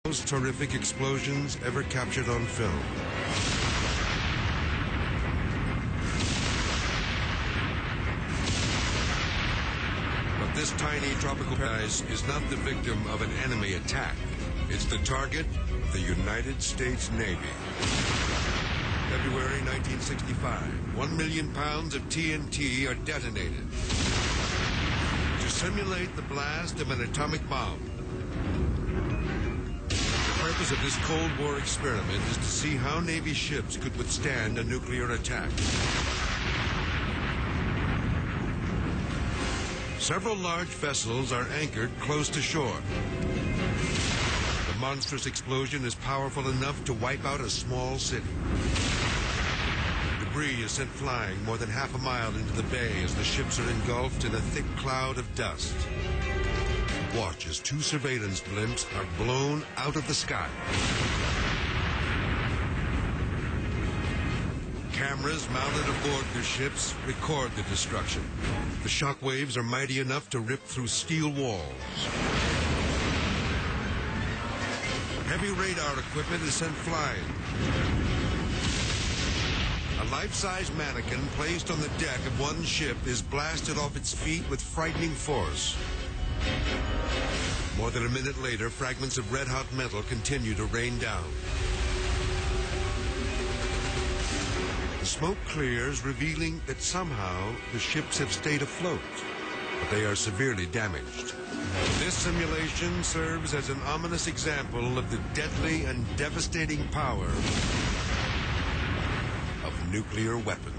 Most horrific explosions ever captured on film. But this tiny tropical paradise is not the victim of an enemy attack. It's the target of the United States Navy. February 1965, 1 million pounds of TNT are detonated to simulate the blast of an atomic bomb. The purpose of this Cold War experiment is to see how Navy ships could withstand a nuclear attack. Several large vessels are anchored close to shore. The monstrous explosion is powerful enough to wipe out a small city. Debris is sent flying more than half a mile into the bay as the ships are engulfed in a thick cloud of dust. Watch as 2 surveillance blimps are blown out of the sky. Cameras mounted aboard the ships record the destruction. The shock waves are mighty enough to rip through steel walls. Heavy radar equipment is sent flying. A life-size mannequin placed on the deck of one ship is blasted off its feet with frightening force. More than a minute later, fragments of red-hot metal continue to rain down. The smoke clears, revealing that somehow the ships have stayed afloat, but they are severely damaged. This simulation serves as an ominous example of the deadly and devastating power of nuclear weapons.